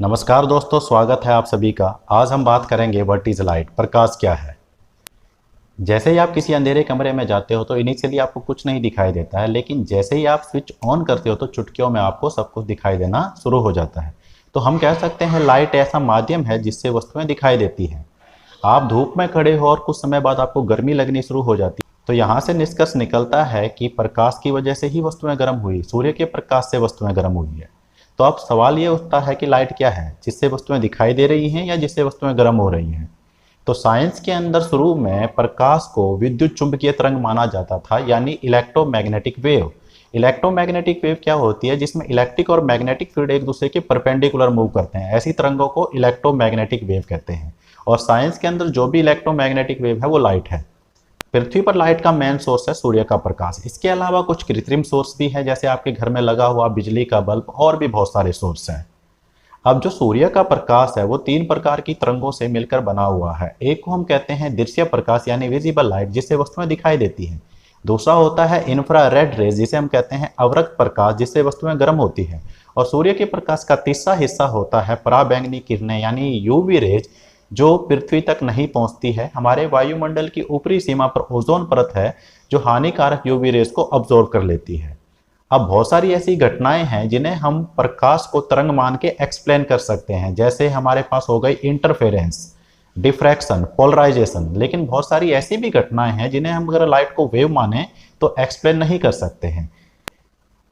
नमस्कार दोस्तों, स्वागत है आप सभी का। आज हम बात करेंगे व्हाट इज लाइट, प्रकाश क्या है। जैसे ही आप किसी अंधेरे कमरे में जाते हो तो इनिशियली आपको कुछ नहीं दिखाई देता है, लेकिन जैसे ही आप स्विच ऑन करते हो तो चुटकियों में आपको सब कुछ दिखाई देना शुरू हो जाता है। तो हम कह सकते हैं लाइट ऐसा माध्यम है जिससे वस्तुएं दिखाई देती हैं। आप धूप में खड़े हो और कुछ समय बाद आपको गर्मी लगनी शुरू हो जाती है, तो यहाँ से निष्कर्ष निकलता है कि प्रकाश की वजह से ही वस्तुएं गर्म हुई, सूर्य के प्रकाश से वस्तुएं गर्म हुई है। तो अब सवाल ये उठता है कि लाइट क्या है, जिससे वस्तुएं दिखाई दे रही हैं या जिससे वस्तुएं गर्म हो रही हैं। तो साइंस के अंदर शुरू में प्रकाश को विद्युत चुंबकीय तरंग माना जाता था, यानी इलेक्ट्रोमैग्नेटिक वेव। इलेक्ट्रोमैग्नेटिक वेव क्या होती है, जिसमें इलेक्ट्रिक और मैग्नेटिक फील्ड एक दूसरे के परपेंडिकुलर मूव करते हैं। ऐसी तरंगों को इलेक्ट्रोमैग्नेटिक वेव कहते हैं। और साइंस के अंदर जो भी इलेक्ट्रोमैग्नेटिक वेव है वो लाइट है। पृथ्वी पर लाइट का मेन सोर्स है सूर्य का प्रकाश। इसके अलावा कुछ कृत्रिम सोर्स भी है, जैसे आपके घर में लगा हुआ बिजली का बल्ब, और भी बहुत सारे सोर्स हैं। अब जो सूर्य का प्रकाश है वो 3 प्रकार की तरंगों से मिलकर बना हुआ है। एक को हम कहते हैं दृश्य प्रकाश यानी विजिबल लाइट, जिससे वस्तुएं दिखाई देती हैं। दूसरा होता है इंफ्रारेड रेज, जिसे हम कहते हैं अवरक्त प्रकाश, जिससे वस्तुएं गर्म होती हैं। और सूर्य के प्रकाश का तीसरा हिस्सा होता है पराबैंगनी किरणें यानी यूवी रेज, जो पृथ्वी तक नहीं पहुंचती है। हमारे वायुमंडल की ऊपरी सीमा पर ओजोन परत है जो हानिकारक यूवी रेज को अब्जॉर्ब कर लेती है। अब बहुत सारी ऐसी घटनाएं हैं जिन्हें हम प्रकाश को तरंग मान के एक्सप्लेन कर सकते हैं, जैसे हमारे पास हो गई इंटरफेरेंस, डिफ्रैक्शन, पोलराइजेशन। लेकिन बहुत सारी ऐसी भी घटनाएं हैं जिन्हें हम अगर लाइट को वेव माने तो एक्सप्लेन नहीं कर सकते हैं।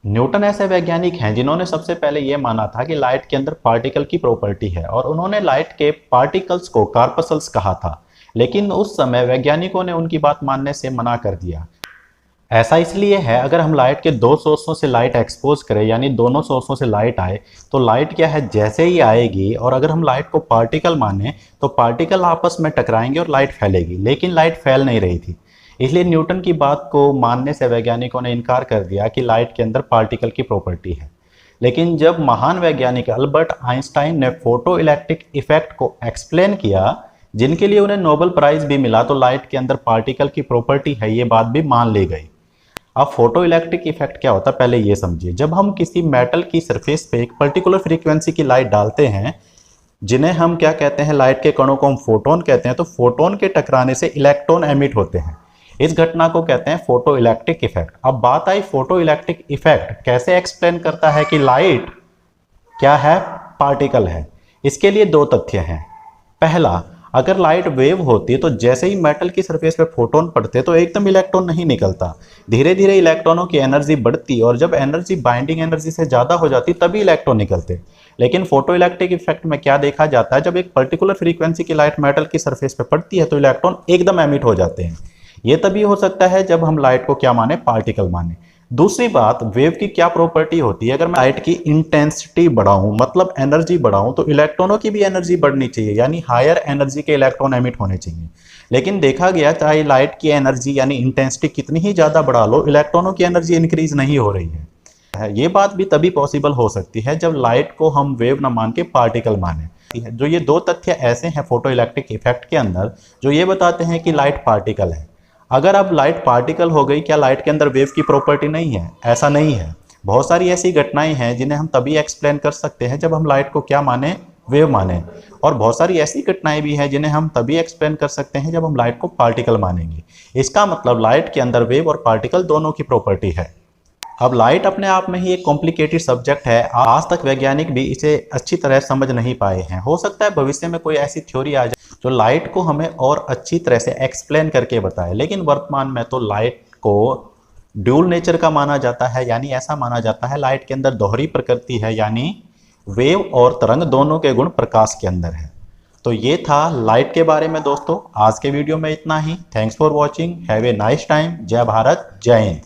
न्यूटन ऐसे वैज्ञानिक हैं जिन्होंने सबसे पहले यह माना था कि लाइट के अंदर पार्टिकल की प्रॉपर्टी है, और उन्होंने लाइट के पार्टिकल्स को कार्पसल्स कहा था। लेकिन उस समय वैज्ञानिकों ने उनकी बात मानने से मना कर दिया। ऐसा इसलिए है, अगर हम लाइट के 2 सोर्सों से लाइट एक्सपोज करें, यानी दोनों सोर्सों से लाइट आए, तो लाइट क्या है जैसे ही आएगी, और अगर हम लाइट को पार्टिकल माने तो पार्टिकल आपस में टकराएंगे और लाइट फैलेगी। लेकिन लाइट फैल नहीं रही थी, इसलिए न्यूटन की बात को मानने से वैज्ञानिकों ने इनकार कर दिया कि लाइट के अंदर पार्टिकल की प्रॉपर्टी है। लेकिन जब महान वैज्ञानिक अल्बर्ट आइंस्टाइन ने फोटो इलेक्ट्रिक इफेक्ट को एक्सप्लेन किया, जिनके लिए उन्हें नोबेल प्राइज भी मिला, तो लाइट के अंदर पार्टिकल की प्रॉपर्टी है ये बात भी मान ली गई। अब फोटो इलेक्ट्रिक इफेक्ट क्या होता है पहले ये समझिए। जब हम किसी मेटल की सरफेस पे एक पर्टिकुलर फ्रीक्वेंसी की लाइट डालते हैं, जिन्हें हम क्या कहते हैं, लाइट के कणों को हम फोटोन कहते हैं, तो फोटोन के टकराने से इलेक्ट्रॉन एमिट होते हैं। इस घटना को कहते हैं फोटो इलेक्ट्रिक इफेक्ट। अब बात आई फोटो इलेक्ट्रिक इफेक्ट कैसे एक्सप्लेन करता है कि लाइट क्या है, पार्टिकल है। इसके लिए 2 तथ्य हैं। पहला, अगर लाइट वेव होती तो जैसे ही मेटल की सरफेस पे फोटोन पड़ते तो एकदम इलेक्ट्रॉन नहीं निकलता, धीरे धीरे इलेक्ट्रॉनों की एनर्जी बढ़ती, और जब एनर्जी बाइंडिंग एनर्जी से ज़्यादा हो जाती तभी इलेक्ट्रॉन निकलते। लेकिन फोटो इलेक्ट्रिक इफेक्ट में क्या देखा जाता है, जब एक पर्टिकुलर फ्रीक्वेंसी की लाइट मेटल की सरफेस पे पड़ती है तो इलेक्ट्रॉन एकदम एमिट हो जाते हैं। ये तभी हो सकता है जब हम लाइट को क्या माने, पार्टिकल माने। दूसरी बात, वेव की क्या प्रॉपर्टी होती है, अगर मैं लाइट की इंटेंसिटी बढ़ाऊं, मतलब एनर्जी बढ़ाऊं, तो इलेक्ट्रॉनों की भी एनर्जी बढ़नी चाहिए, यानी हायर एनर्जी के इलेक्ट्रॉन एमिट होने चाहिए। लेकिन देखा गया चाहे लाइट की एनर्जी यानी इंटेंसिटी कितनी ही ज़्यादा बढ़ा लो, इलेक्ट्रॉनों की एनर्जी इंक्रीज नहीं हो रही है। ये बात भी तभी पॉसिबल हो सकती है जब लाइट को हम वेव न मान के पार्टिकल माने। जो ये 2 तथ्य ऐसे हैं फोटो इलेक्ट्रिक इफेक्ट के अंदर जो ये बताते हैं कि लाइट पार्टिकल है। अगर अब लाइट पार्टिकल हो गई, क्या लाइट के अंदर वेव की प्रॉपर्टी नहीं है? ऐसा नहीं है। बहुत सारी ऐसी घटनाएं हैं जिन्हें हम तभी एक्सप्लेन कर सकते हैं जब हम लाइट को क्या माने, वेव माने। और बहुत सारी ऐसी घटनाएं भी हैं जिन्हें हम तभी एक्सप्लेन कर सकते हैं जब हम लाइट को पार्टिकल मानेंगे। इसका मतलब लाइट के अंदर वेव और पार्टिकल दोनों की प्रॉपर्टी है। अब लाइट अपने आप में ही एक कॉम्प्लिकेटेड सब्जेक्ट है। आज तक वैज्ञानिक भी इसे अच्छी तरह समझ नहीं पाए हैं। हो सकता है भविष्य में कोई ऐसी थ्योरी आ जाए जो लाइट को हमें और अच्छी तरह से एक्सप्लेन करके बताए। लेकिन वर्तमान में तो लाइट को ड्यूल नेचर का माना जाता है, यानी ऐसा माना जाता है लाइट के अंदर दोहरी प्रकृति है, यानी वेव और तरंग दोनों के गुण प्रकाश के अंदर है। तो ये था लाइट के बारे में दोस्तों। आज के वीडियो में इतना ही। Thanks for watching. Have a nice time. जय भारत, जय हिंद।